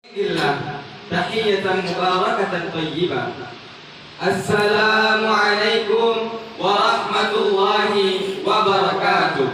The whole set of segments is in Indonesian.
الله تحية مباركة طيبة. السلام عليكم ورحمة الله وبركاته.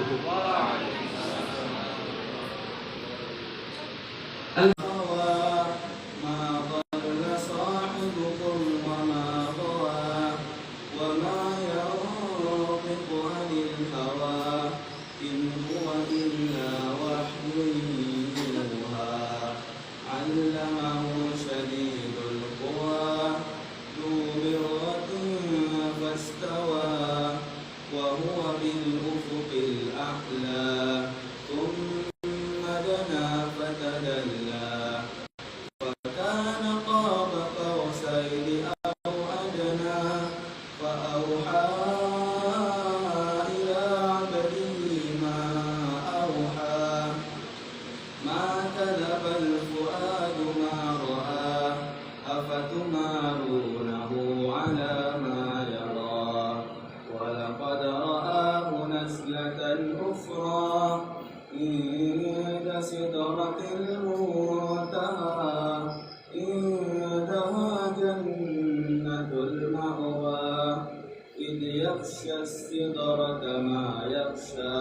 السدرة ما يخشى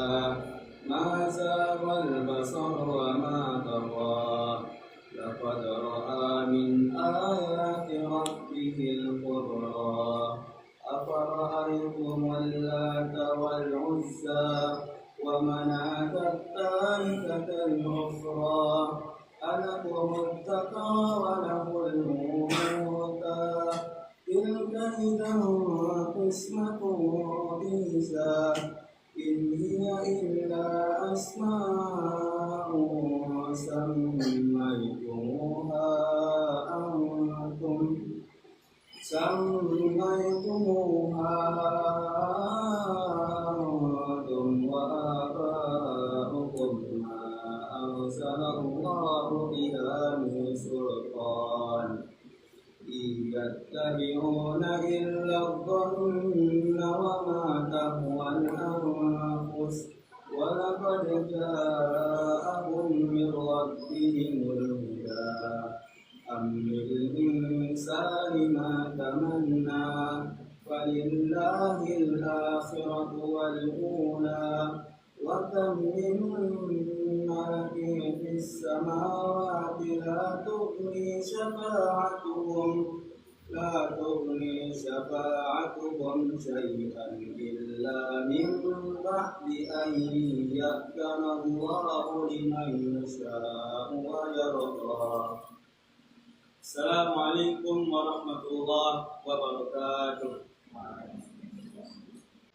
ما زاغ البصر وما طغى لقد رأى من آيات ربه الكبرى أفرأيتم اللات والعزى ومناة الثالثة الأخرى ألكم الذكر وله الأنثى تلك إذا قسمة ضيزى إن هي إلا أسماء سميتموها أنتم وآباؤكم ما أنزل الله بها من سلطان إن يتبعون إلا الظن وما تهوى الأنفس ولقد جاءهم من ربهم الهدى أم للإنسان ما تمنى فلله الآخرة والأولى وكم من ملك في السماوات لا تغني شفاعتهم شيئا إلا من بعد أن يأذن الله لمن يشاء ويرضى. Assalamualaikum warahmatullahi wabarakatuh.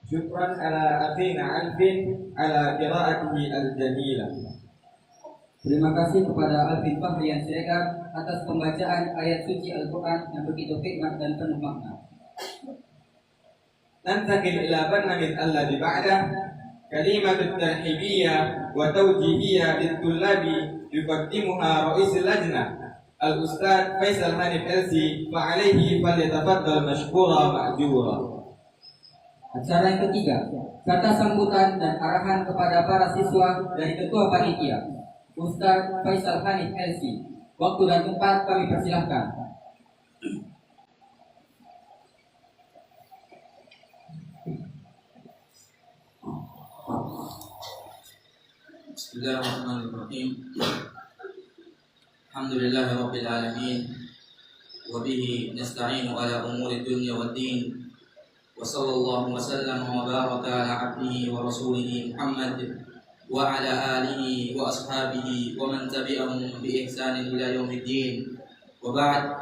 Syukran ala akhina Alvin ala qiraatihi al-jamilah. Terima kasih kepada Alvin Fahrian Siregar atas pembacaan ayat suci Al-Quran yang begitu hikmat dan penuh makna. Nantakil ila barnamij alladhi ba'dah kalimatut tarhibiyyah wa tawjihiyah lit-tullabi yuqaddimuha ra'isul lajnah Al-Ustaz Faisal Hanif LC wa alaihi falyatafaddal mashkura ma'jura. Acara yang ketiga, kata sambutan dan arahan kepada para siswa dari Ketua Panitia Ustaz Faisal Hanif LC. Waktu dan tempat kami persilahkan. Bismillahirrahmanirrahim. Alhamdulillahirabbil alamin wa bihi nasta'inu ala umuri dunya waddin wa sallallahu wa sallama wa baraka ala abdihi wa rasulihi Muhammad wa ala alihi wa ashabihi wa man tabi'ahum bi ihsanin ila yaumiddin. Wa ba'd.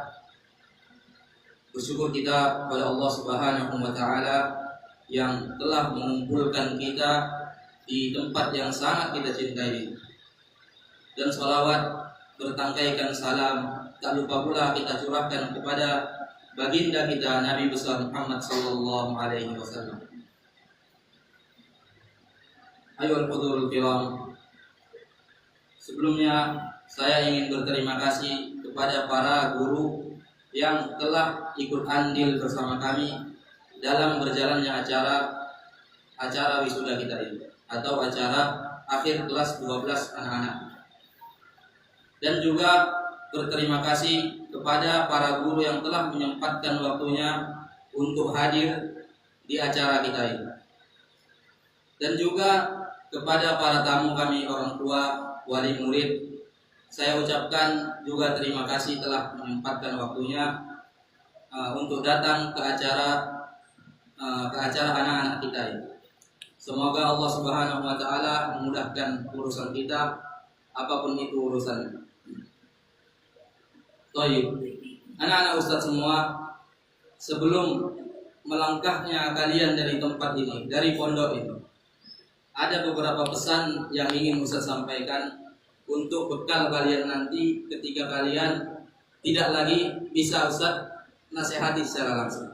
Bersyukur kita kepada Allah Subhanahu wa taala yang telah mengumpulkan kita di tempat yang sangat kita cintai, dan salawat bertangkaikan salam tak lupa pula kita curahkan kepada baginda kita Nabi besar Muhammad sallallahu alaihi wasallam. Ayyuhal hudhurul kiram, sebelumnya saya ingin berterima kasih kepada para guru yang telah ikut andil bersama kami dalam berjalannya acara wisuda kita ini, atau acara akhir kelas 12 anak-anak. Dan juga berterima kasih kepada para guru yang telah menyempatkan waktunya untuk hadir di acara kita ini. Dan juga kepada para tamu kami, orang tua, wali murid, saya ucapkan juga terima kasih telah menyempatkan waktunya untuk datang ke acara anak-anak kita ini. Semoga Allah Subhanahu wa taala memudahkan urusan kita, apapun itu urusannya. Baik, anak-anak Ustaz semua, sebelum melangkahnya kalian dari tempat ini, dari pondok ini, ada beberapa pesan yang ingin Ustaz sampaikan untuk bekal kalian nanti ketika kalian tidak lagi bisa Ustaz nasihati secara langsung.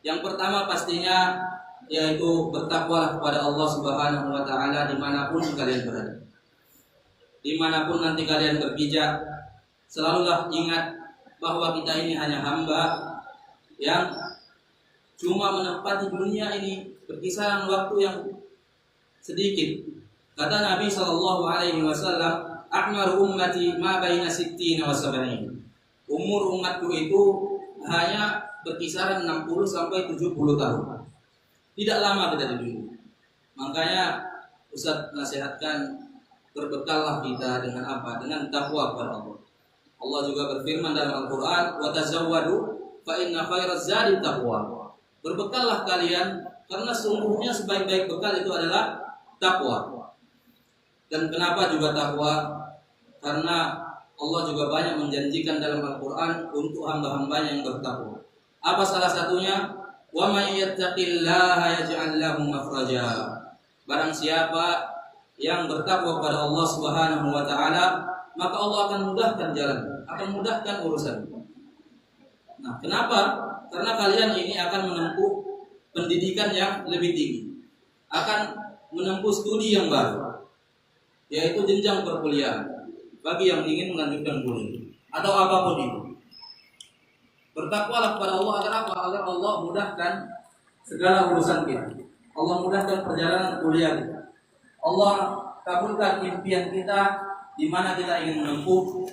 Yang pertama pastinya yaitu bertakwalah kepada Allah Subhanahu wa taala dimanapun kalian berada. Dimanapun nanti kalian berpijak, selalulah ingat bahwa kita ini hanya hamba yang cuma menempati dunia ini berkisaran waktu yang sedikit. Kata Nabi SAW, "A'mar ummati ma baina 60 wa 70." Umur umatku itu hanya berkisaran 60 sampai 70 tahun. Tidak lama kita di dunia. Makanya Ustaz nasihatkan, berbekallah kita dengan apa? Dengan takwa kepada Allah. Allah juga berfirman dalam Al-Quran, "Wa tazawwadu fa inna khairaz zadi taqwa." Berbekallah kalian karena sungguhnya sebaik-baik bekal itu adalah takwa. Dan kenapa juga takwa? Karena Allah juga banyak menjanjikan dalam Al-Quran untuk hamba-hambanya yang bertakwa. Apa salah satunya? Wa may yattaqillaha yaj'al lahu makhraja. Barang siapa yang bertakwa kepada Allah Subhanahu wa taala, maka Allah akan mudahkan jalan, akan mudahkan urusan. Nah, kenapa? Karena kalian ini akan menempuh pendidikan yang lebih tinggi, akan menempuh studi yang baru, yaitu jenjang perkuliahan bagi yang ingin melanjutkan kuliah atau apapun itu. Bertakwalah kepada Allah agar apa? Agar Allah mudahkan segala urusan kita. Allah mudahkan perjalanan kuliah kita. Allah kabulkan impian kita di mana kita ingin menempuh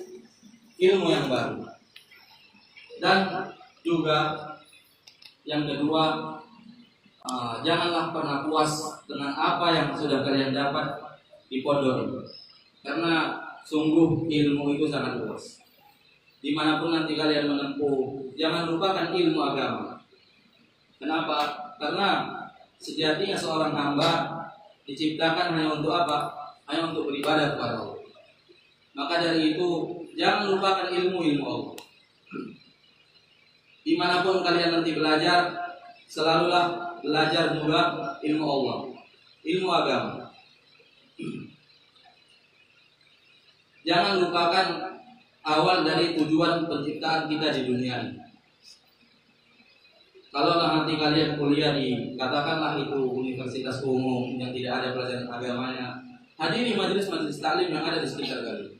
ilmu yang baru. Dan juga yang kedua, janganlah pernah puas dengan apa yang sudah kalian dapat di pondok ini, karena sungguh ilmu itu sangat luas. Dimanapun nanti kalian menempuh, jangan lupakan ilmu agama. Kenapa? Karena sejatinya seorang hamba diciptakan hanya untuk apa? Hanya untuk beribadah kepada Allah. Maka dari itu, jangan lupakan ilmu Allah. Dimanapun kalian nanti belajar, selalulah belajar juga ilmu Allah, ilmu agama. Jangan lupakan awal dari tujuan penciptaan kita di dunia ini. Kalau nanti kalian kuliah di, katakanlah itu universitas umum yang tidak ada pelajaran agamanya, hadiri majelis-majelis taklim yang ada di sekitar kalian.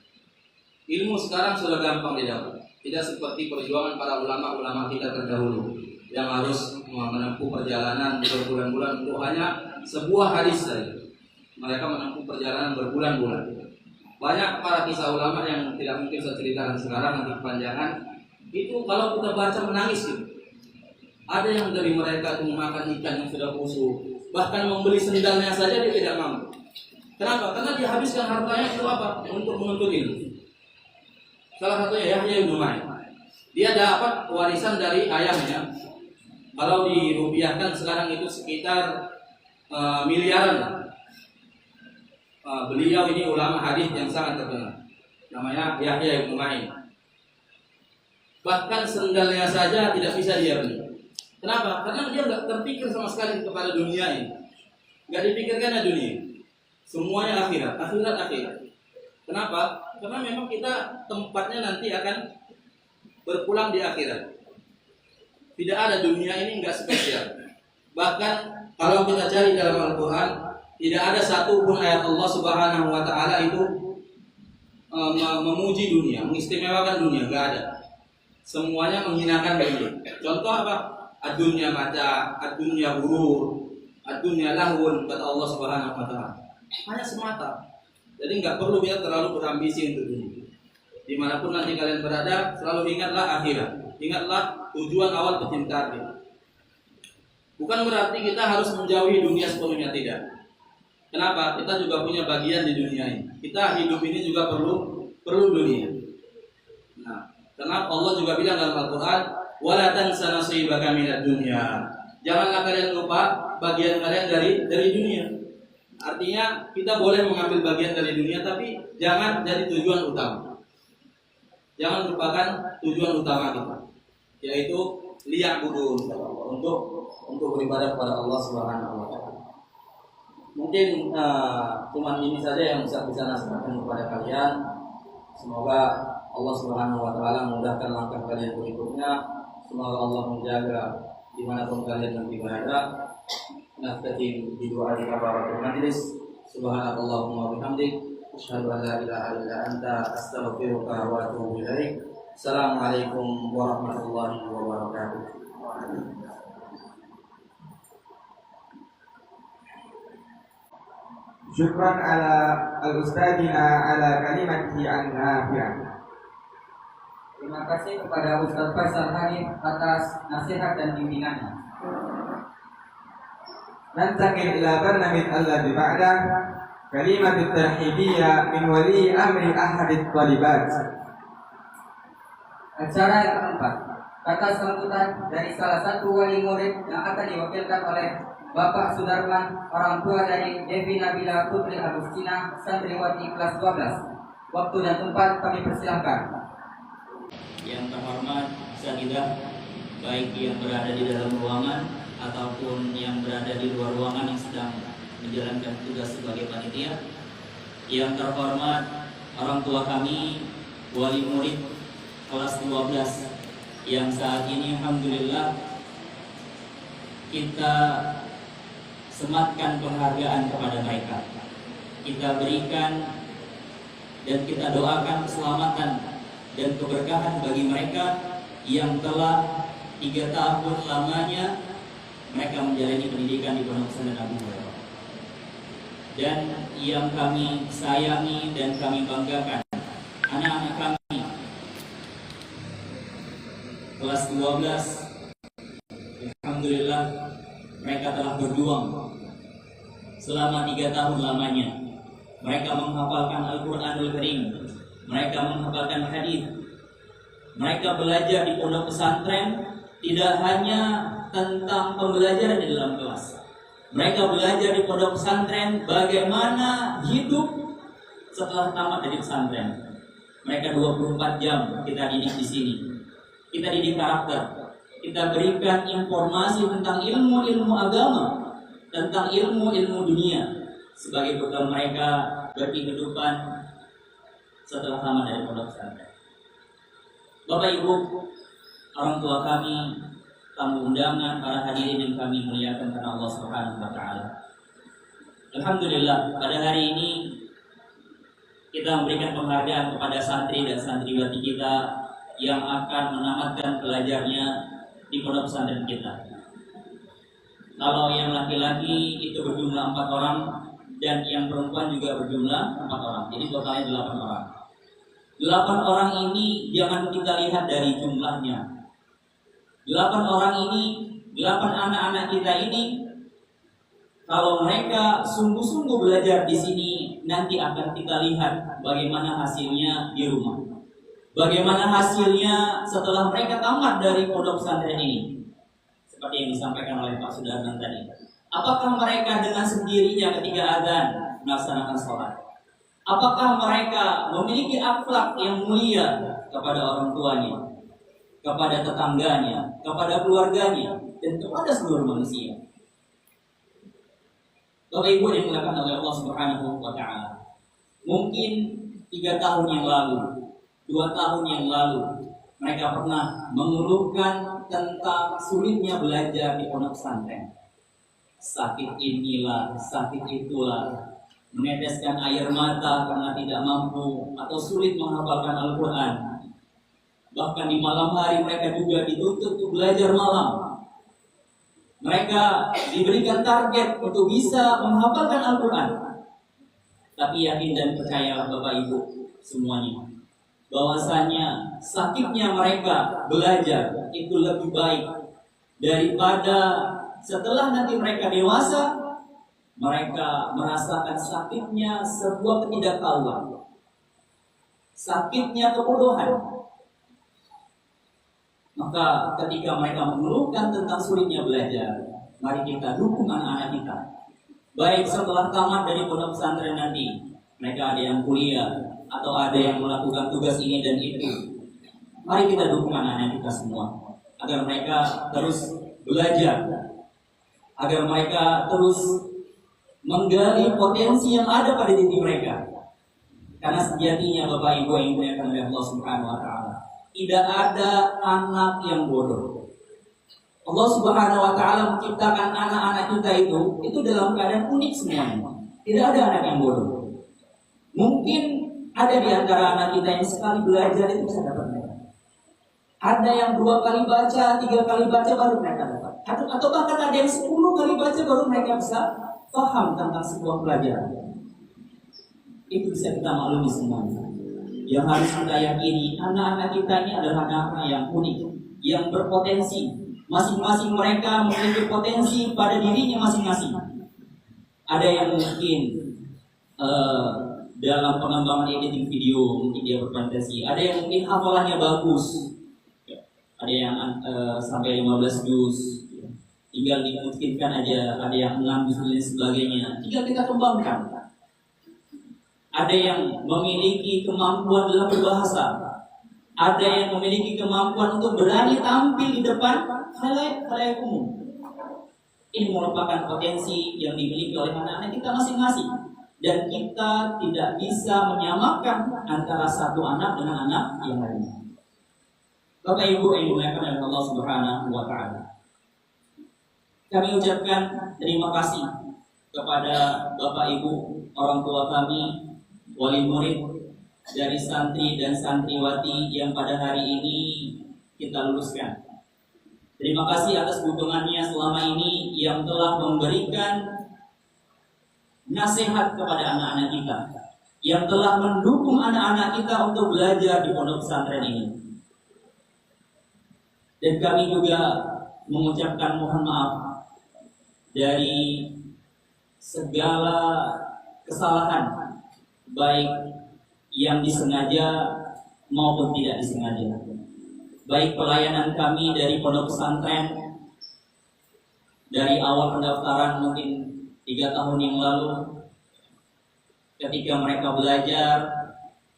Ilmu sekarang sudah gampang didapat, tidak seperti perjuangan para ulama-ulama kita terdahulu yang harus menempuh perjalanan berbulan-bulan untuk hanya sebuah hadis saja. Mereka menempuh perjalanan berbulan-bulan. Banyak para kisah ulama yang tidak mungkin saya ceritakan sekarang, nanti kepanjangan. Itu kalau kita baca menangis gitu. Ada yang dari mereka itu memakan ikan yang sudah busuk, bahkan membeli sendalnya saja dia tidak mampu. Kenapa? Karena dia habiskan hartanya itu apa? Untuk menuntut ilmu. Salah satunya Yahya bin Ma'in. Dia dapat warisan dari ayahnya. Kalau dirupiahkan sekarang itu sekitar miliaran. Beliau ini ulama hadis yang sangat terkenal. Namanya Yahya bin Ma'in. Bahkan sendalnya saja tidak bisa dia beli. Kenapa? Karena dia nggak terpikir sama sekali kepada dunia ini. Nggak dipikirkannya dunia. Semuanya akhirat. Kenapa? Karena memang kita tempatnya nanti akan berpulang di akhirat. Tidak ada dunia ini nggak spesial. Bahkan kalau kita cari dalam Al-Quran, tidak ada satu pun ayat Allah Subhanahu wa taala itu memuji dunia, mengistimewakan dunia, nggak ada. Semuanya menghinakan dunia. Contoh apa? Ad-dunya mata, ad-dunya hurur, ad-dunya lahun, kata Allah Subhanahu wa taala. Hanya semata. Jadi nggak perlu kita terlalu berambisi untuk dunia. Dimanapun nanti kalian berada, selalu ingatlah akhirat. Ingatlah tujuan awal penciptaan kita. Bukan berarti kita harus menjauhi dunia sepenuhnya, tidak. Kenapa? Kita juga punya bagian di dunia ini. Kita hidup ini juga perlu dunia. Nah, karena Allah juga bilang dalam Al-Quran, wala tansa nasibaka minad dunya. Janganlah kalian lupa bagian kalian dari dunia. Artinya kita boleh mengambil bagian dari dunia, tapi jangan jadi tujuan utama. Jangan lupakan tujuan utama kita, yaitu liya'budun, untuk beribadah kepada Allah Subhanahu wa taala. Mungkin cuma ini saja yang bisa nasihatkan kepada kalian. Semoga Allah Subhanahu wa taala memudahkan langkah kalian berikutnya. Semoga Allah menjaga dimanapun kalian nanti berada. Naftahi bi doa di kafaratul majlis. Subhanallahumma wa bihamdik, asyhadu an la ilaha illa anta, astaghfiruka wa atubu ilaik. Assalamualaikum warahmatullahi wabarakatuh. Syukran ala al-ustadina ala kalimatihi an-nafi'ah. Terima kasih kepada Ustaz Faisal Hanif atas nasihat dan bimbingannya. Nantaqil ila barnamij alladhi ba'dah, kalimatut tarhibiyah min wali amri ahadit thalibat. Acara yang keempat, kata sambutan dari salah satu wali murid yang akan diwakilkan oleh Bapak Sudarman, orang tua dari Devi Nabila Putri Agustina, santriwati kelas 12. Waktu dan tempat kami persilahkan. Yang terhormat Sahidah, baik yang berada di dalam ruangan ataupun yang berada di luar ruangan yang sedang menjalankan tugas sebagai panitia. Yang terhormat orang tua kami, wali murid kelas 12 yang saat ini alhamdulillah kita sematkan penghargaan kepada mereka. Kita berikan dan kita doakan keselamatan dan keberkahan bagi mereka yang telah 3 tahun lamanya mereka menjalani pendidikan di Pondok Pesantren Abu Hurairah. Dan yang kami sayangi dan kami banggakan, anak-anak kami kelas 12, alhamdulillah mereka telah berjuang selama 3 tahun lamanya. Mereka menghafalkan Al-Quranul Karim, mereka menghafalkan hadis, mereka belajar di pondok pesantren tidak hanya tentang pembelajaran di dalam kelas. Mereka belajar di pondok pesantren bagaimana hidup setelah tamat dari pesantren. Mereka 24 jam kita didik di sini. Kita didik karakter. Kita berikan informasi tentang ilmu-ilmu agama, tentang ilmu-ilmu dunia sebagai bekal mereka berkehidupan setelah tamat dari pondok pesantren. Bapak Ibu, orang tua kami, tamu undangan, para hadirin yang kami muliakan karena Allah Subhanahu wa taala. Alhamdulillah pada hari ini kita memberikan penghargaan kepada santri dan santriwati kita yang akan menamatkan belajarnya di pondok pesantren kita. Kalau yang laki-laki itu berjumlah 4 orang dan yang perempuan juga berjumlah 4 orang. Jadi totalnya 8 orang. 8 orang ini jangan kita lihat dari jumlahnya. 8 orang ini, 8 anak-anak kita ini, kalau mereka sungguh-sungguh belajar di sini, nanti akan kita lihat bagaimana hasilnya di rumah. Bagaimana hasilnya setelah mereka tamat dari pondok pesantren ini. Seperti yang disampaikan oleh Pak Sudarman tadi. Apakah mereka dengan sendirinya ketika azan melaksanakan sholat? Apakah mereka memiliki akhlak yang mulia kepada orang tuanya, kepada tetangganya, kepada keluarganya, dan kepada seluruh manusia? Bapak Ibu yang dimuliakan oleh Allah Subhanahu wa taala. Mungkin 3 tahun yang lalu, 2 tahun yang lalu, mereka pernah mengeluhkan tentang sulitnya belajar di pondok pesantren. Sakit inilah, sakit itulah, meneteskan air mata karena tidak mampu atau sulit menghafalkan Al-Quran. Bahkan di malam hari mereka juga dituntut untuk belajar malam. Mereka diberikan target untuk bisa menghafalkan Al-Quran. Tapi yakin dan percayalah Bapak Ibu semuanya, bahwasanya sakitnya mereka belajar itu lebih baik daripada setelah nanti mereka dewasa mereka merasakan sakitnya sebuah ketidaktahuan, sakitnya kebodohan. Maka ketika mereka mengeluhkan tentang sulitnya belajar, mari kita dukung anak-anak kita. Baik setelah tamat dari pondok pesantren nanti, mereka ada yang kuliah atau ada yang melakukan tugas ini dan itu. Mari kita dukung anak-anak kita semua agar mereka terus belajar, agar mereka terus menggali potensi yang ada pada diri mereka. Karena sejatinya Bapak Ibu yang dimuliakan oleh Allah Subhanahu wa taala, tidak ada anak yang bodoh. Allah Subhanahu wa taala menciptakan anak-anak kita itu dalam keadaan unik semuanya. Tidak ada anak yang bodoh. Mungkin ada di antara anak kita yang sekali belajar itu bisa dapat mereka. Ada yang 2 kali baca, 3 kali baca baru mereka dapat. Atau bahkan ada yang 10 kali baca baru mereka bisa paham tentang sebuah pelajaran. Itu bisa kita maklumi semuanya. Yang harus kita yakini, anak-anak kita ini adalah anak-anak yang unik, yang berpotensi. Masing-masing mereka memiliki potensi pada dirinya masing-masing. Ada yang mungkin dalam pengembangan editing video mungkin dia berpotensi. Ada yang mungkin hafalannya bagus. Ada yang sampai 15 juz. Tinggal dimungkinkan aja. Ada yang 6 juz dan sebagainya. Tinggal kita kembangkan. Ada yang memiliki kemampuan dalam berbahasa. Ada yang memiliki kemampuan untuk berani tampil di depan khalayak umum. Ini merupakan potensi yang dimiliki oleh anak-anak kita masing-masing. Dan kita tidak bisa menyamakan antara satu anak dengan anak yang lainnya. Bapak Ibu yang dimuliakan oleh Allah Subhanahu wa taala, kami ucapkan terima kasih kepada Bapak Ibu, orang tua kami, wali murid dari santri dan santriwati yang pada hari ini kita luluskan. Terima kasih atas dukungannya selama ini yang telah memberikan nasihat kepada anak-anak kita, yang telah mendukung anak-anak kita untuk belajar di pondok pesantren ini. Dan kami juga mengucapkan mohon maaf dari segala kesalahan, baik yang disengaja maupun tidak disengaja. Baik pelayanan kami dari pondok pesantren dari awal pendaftaran mungkin 3 tahun yang lalu, ketika mereka belajar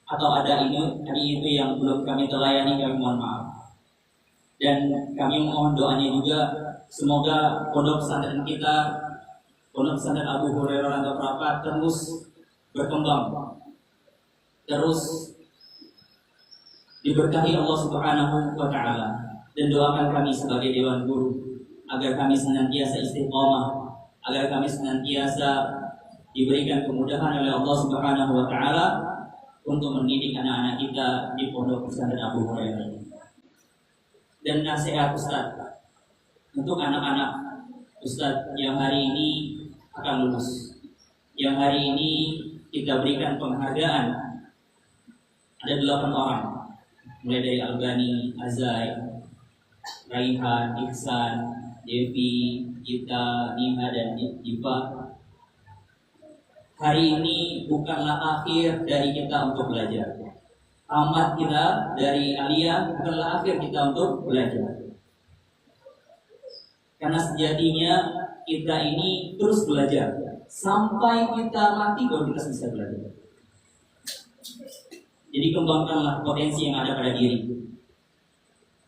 atau ada itu yang belum kami telayani, kami mohon maaf. Dan kami mohon doanya juga, semoga pondok pesantren kita, pondok pesantren Abu Hurairah Rantau Prapat terus berkembang, terus diberkahi Allah Subhanahu wa taala. Dan doakan kami sebagai dewan guru agar kami senantiasa istiqomah, agar kami senantiasa diberikan kemudahan oleh Allah Subhanahu wa taala untuk mendidik anak-anak kita di pondok pesantren Abu Hurairah. Dan nasihat Ustaz untuk anak-anak Ustaz yang hari ini akan lulus, yang hari ini kita berikan penghargaan. Ada 8 orang, mulai dari Albani, Azai, Raihan, Ihsan, Devi, Gita, Nina, dan Diva. Hari ini bukanlah akhir dari kita untuk belajar. Tamat kita dari aliyah bukanlah akhir kita untuk belajar. Karena sejatinya kita ini terus belajar sampai kita mati baru kita bisa belajar. Jadi kembangkanlah potensi yang ada pada diri.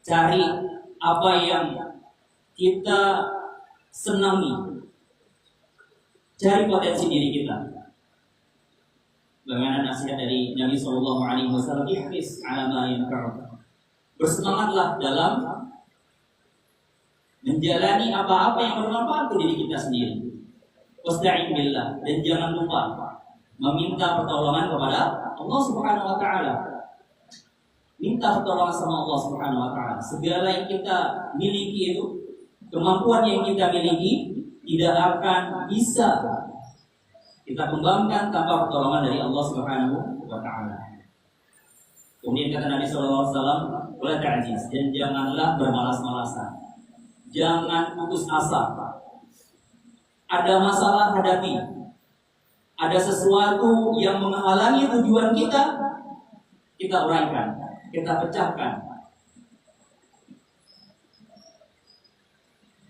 Cari apa yang kita senangi. Cari potensi diri kita. Bagaimana nasihat dari Nabi Sallallahu Alaihi Wasallam, ihris ala ma yanfa'uka. Bersemangatlah dalam menjalani apa-apa yang bermanfaat untuk diri kita sendiri. Wasta'in billah, dan jangan lupa meminta pertolongan kepada Allah Subhanahu wa taala. Minta pertolongan sama Allah Subhanahu wa taala. Segala yang kita miliki itu, kemampuan yang kita miliki tidak akan bisa kita kembangkan tanpa pertolongan dari Allah Subhanahu wa taala. Kemudian kata Nabi SAW, wala ta'jiz, dan janganlah bermalas-malasan. Jangan putus asa. Ada masalah hadapi. Ada sesuatu yang menghalangi tujuan kita uraikan, kita pecahkan.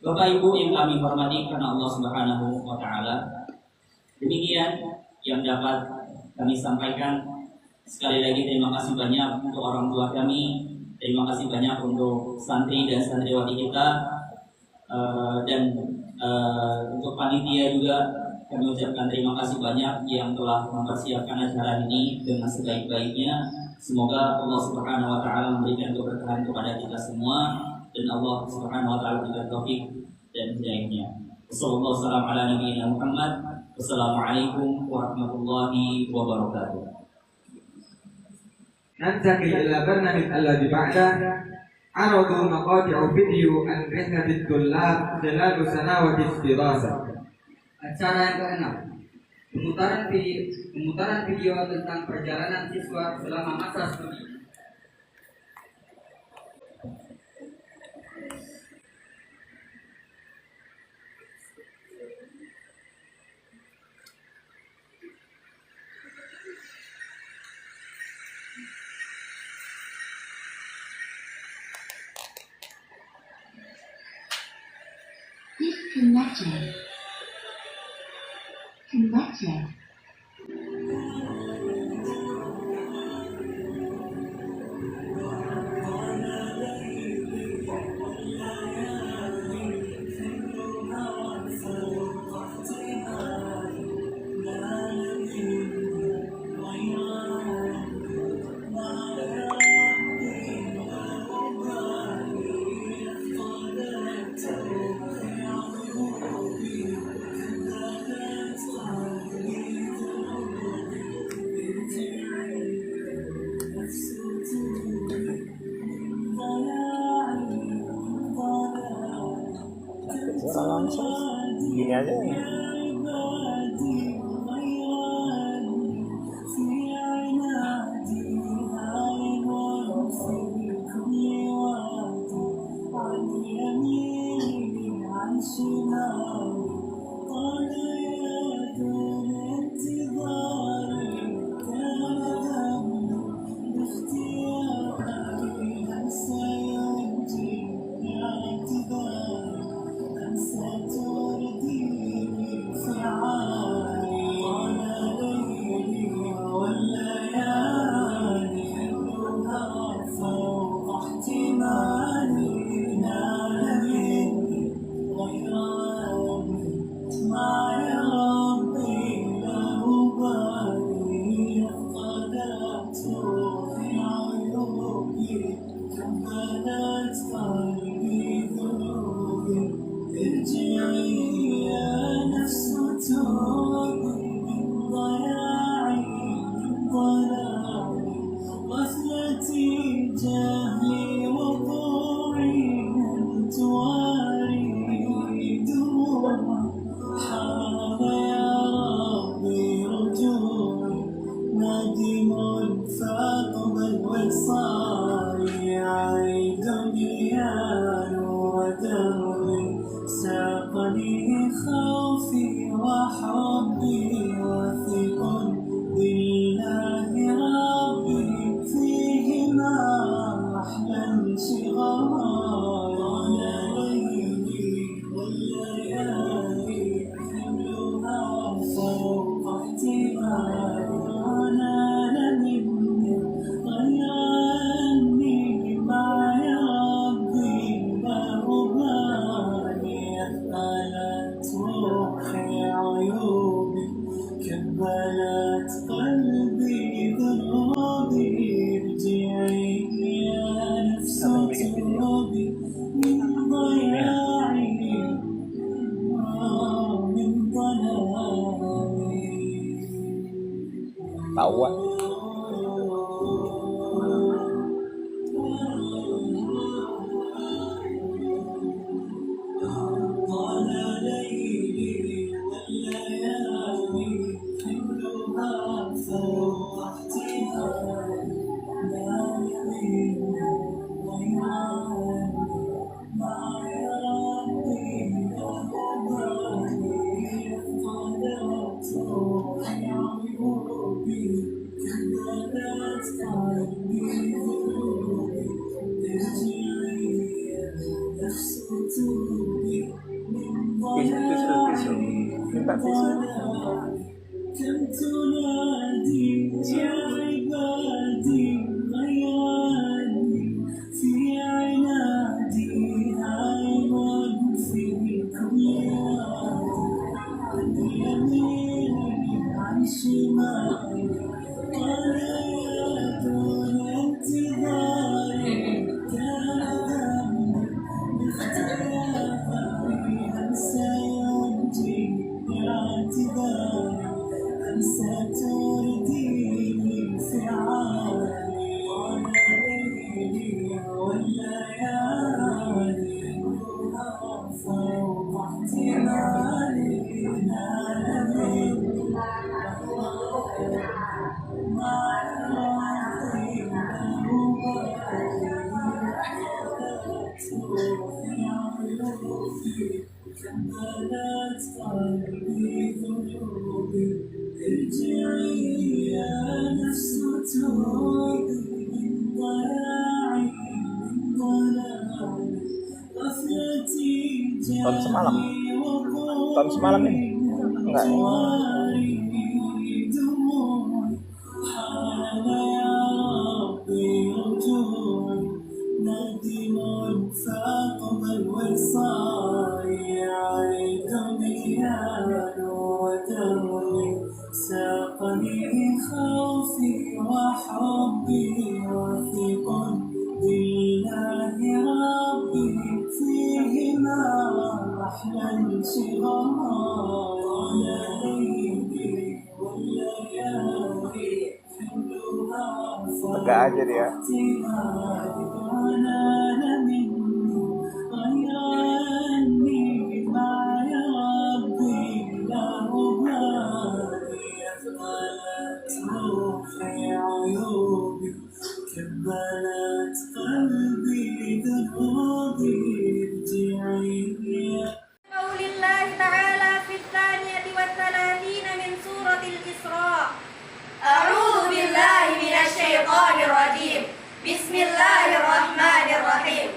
Bapak Ibu yang kami hormati karena Allah Subhanahu wa taala, demikian yang dapat kami sampaikan. Sekali lagi terima kasih banyak untuk orang tua kami, terima kasih banyak untuk santri dan santriwati kita, dan untuk panitia juga kami ucapkan terima kasih banyak yang telah mempersiapkan acara ini dengan sebaik-baiknya. Semoga Allah Subhanahu wa taala memberikan keberkahan kepada kita semua dan Allah Subhanahu wa taala memberikan taufik dan hidayahnya. Wassalamualaikum warahmatullahi wabarakatuh. ننتقل إلى برنامج الذي بعده. عرض مقاطع فيديو عن رحلة الطلاب خلال سنوات الدراسة. Acara yang keenam, pemutaran video tentang perjalanan siswa selama masa studi. Disconnected. Connected. Gini aja ya. ساقني خوفي وحبي كم تنادي يا عبادي غيرني في عنادي عيب في كل وادي عن يميني عن شمالي ولا دون انتظاري كان ذنبي باختياري انسى ينجي باعتذاري أنسى ترديني انفعالي وليلي والليالي فوق احتمالي نالني مع الوعد كملت قلبي ذنوبي ارجعي يا نفس توبي من ضياعي من ضلالي غفلتي جاني وقولي جواري دموعي حان يا ربي رجوعي ندم فاقبل وصاي عيد مياه ودمي ساقني خوفي وحبي وثق بالله ربي فيهما أحلى انشغال وليلي والليالي Tegak aja dia. كبلت قلبي ذنوبي ارجعي قول الله تعالى في 32 من سورة الإسراء أعوذ بالله من الشيطان الرجيم بسم الله الرحمن الرحيم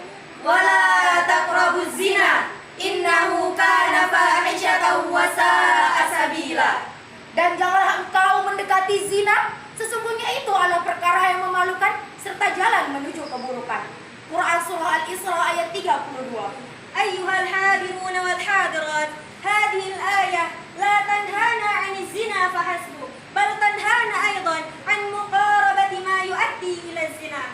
ولا تقربوا الزنا إنه كان فاحشة وساء سبيلا. Dan janganlah engkau mendekati zina, sesungguhnya itu adalah perkara yang memalukan serta jalan menuju keburukan. Quran Surah Al-Isra ayat 32. أيها الحاضرون والحاضرات هذه الآية لا تنهانا عن الزنا فحسب بل تنهانا أيضا عن مقاربة ما يؤدي إلى الزنا.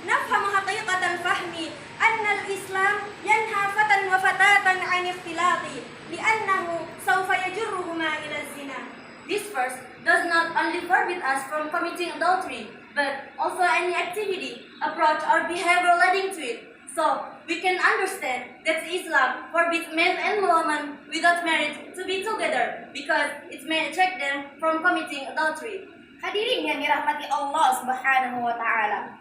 نفهم حقيقة الفهم أن الإسلام ينهى فتى وفتاة عن اختلاط لأنه سوف يجرهما إلى الزنا. This verse does not only forbid us from committing adultery, but also any activity, approach, or behavior leading to it. So, we can understand that Islam forbids men and women without marriage to be together because it may attract them from committing adultery. Hadirin yang dirahmati Allah Subhanahu wa Ta'ala.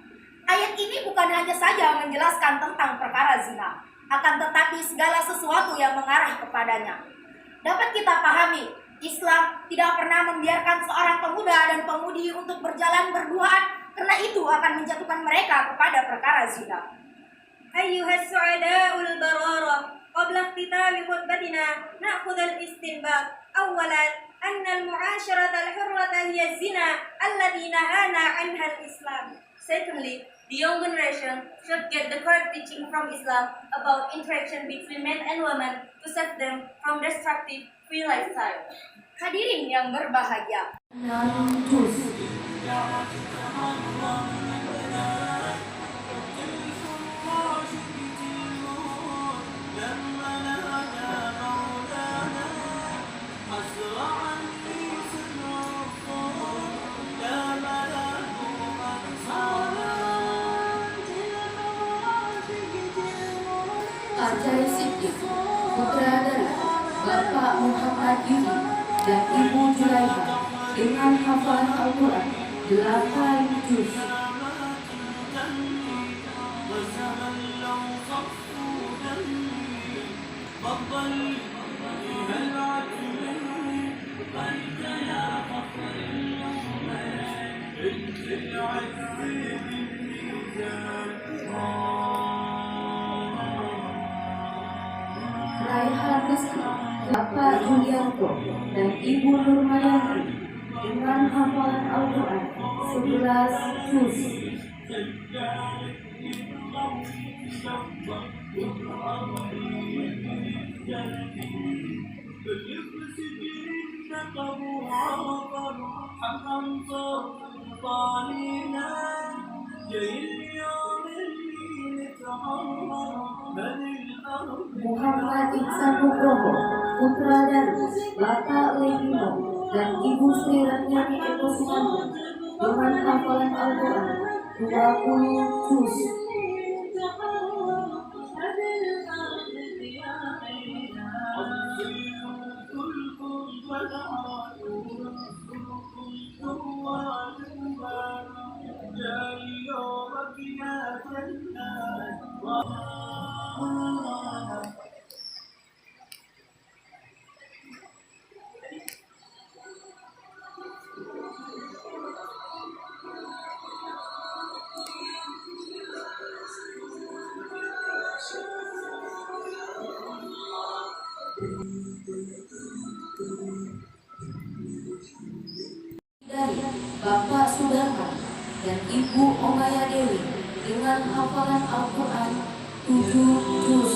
Ayat ini bukan hanya saja menjelaskan tentang perkara zina, akan tetapi segala sesuatu yang mengarah kepadanya. Dapat kita pahami, Islam tidak pernah membiarkan seorang pemuda dan pemudi untuk berjalan berduaan, karena itu akan menjatuhkan mereka kepada perkara zina. أيها السعداء البرارة قبل اختتام خطبتنا نأخذ الاستنباط. أولا أن المعاشرة الحرة هي الزنا الذي نهانا عنها الإسلام. Secondly, the young generation should get the correct teaching from Islam about interaction between men and women to save them from destructive free lifestyle. Hadirin yang berbahagia. Acai Siddiq, putra dari Bapak Muhammad Yudi dan Ibu Julaiha dengan hafalan Al-Quran 8 juz. Raihan rezeki Bapak Julianto dan Ibu Nurmayanti dengan hafalan Al-Quran 11 juz. Muhammad Iksan Nugroho, putra Darus, Bapak Legino dan Ibu Sri Ratnyani Eko Sumanto dengan hafalan Al-Quran 20 juz. Dari Bapak Sudarman dan Ibu Omaya Dewi dengan hafalan Al-Quran 7 juz.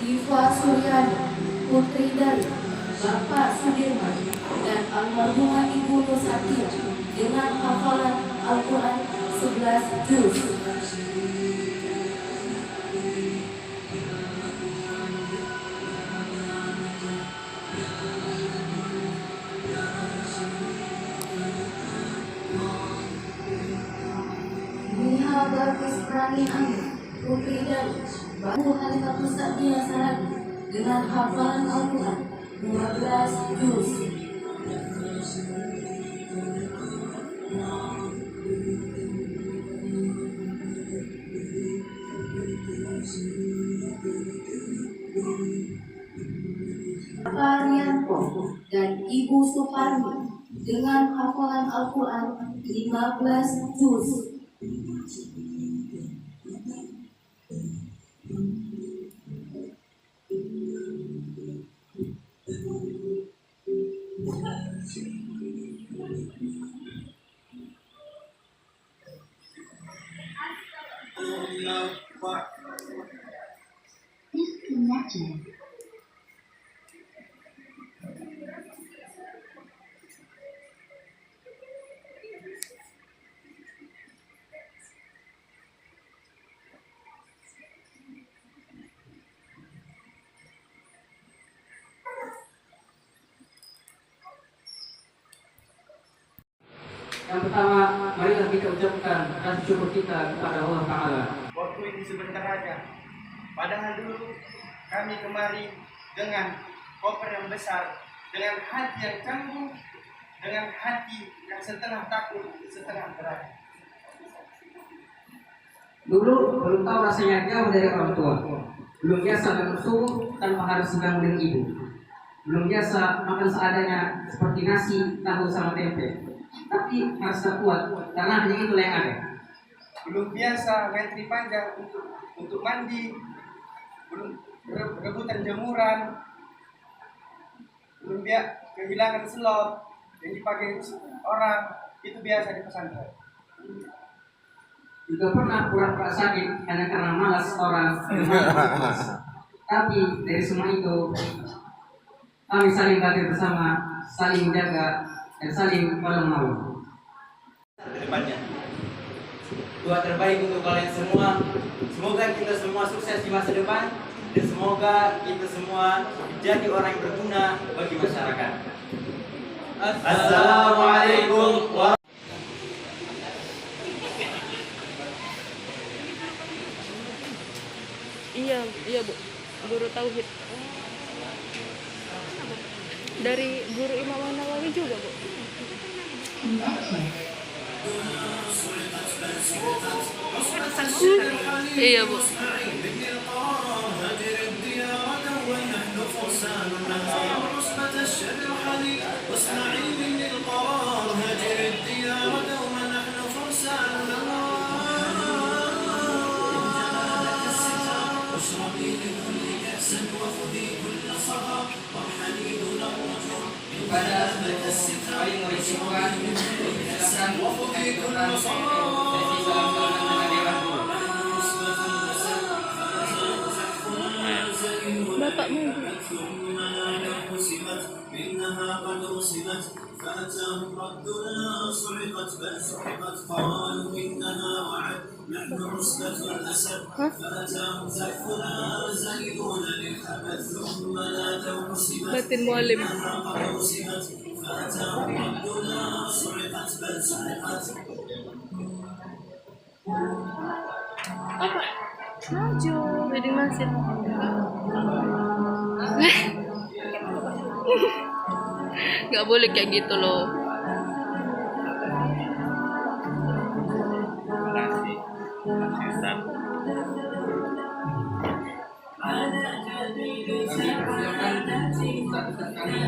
Diva Suryani, putri dari Bapak Sudirman dan almarhumah Ibu Nusatia dengan hafalan Al-Quran 11 juz. Niha Barkis Prani Amin, putri dari Babu Halifatus Sa'diyah Saragi dengan hafalan Al-Quran 12 juz. Bapak Rianto dan Ibu Suparmi dengan hafalan Al-Quran 15 juz. Yang pertama, marilah kita ucapkan rasa syukur kita kepada Allah Ta'ala. Waktu ini sebentar aja. Padahal dulu kami kemari dengan koper yang besar, dengan hati yang canggung, dengan hati yang setengah takut, setengah berat. Dulu belum tahu rasanya jauh dari orang tua. Belum biasa minum suhu tanpa harus sedang dengan ibu. Belum biasa makan seadanya seperti nasi, tahu sama tempe. Tapi harus kuat karena hanya itu yang ada. Belum biasa ngantri panjang untuk mandi, belum rebutan jemuran, belum kehilangan selop yang dipakai orang, itu biasa di pesantren. Juga pernah pura-pura sakit hanya karena malas orang. Tapi dari semua itu kami saling belajar bersama, saling menjaga dan saling tolong-menolong. Kedepannya, doa terbaik untuk kalian semua. Semoga kita semua sukses di masa depan dan semoga kita semua menjadi orang yang berguna bagi masyarakat. Assalamualaikum warahmatullahi. Iya Bu, guru tauhid. Dari guru Imam Nawawi juga Bu. Iya Bu. melakukan sesi salam-salaman dengan dewan guru. Bapak maju. إنها قد رسمت فأتاهم ردنا صعقت بل سحقت قالوا إنها وعد نحن عصبة الأسد فأتاهم زحفنا زيدون للحبث ثم نادوا حسبت Batin mualim. إنها قد رسمت فأتاهم ردنا صعقت بل سحقت Maju. Jadi masih. Gak boleh kayak gitu loh. Kami persilakan untuk Ustaz kami.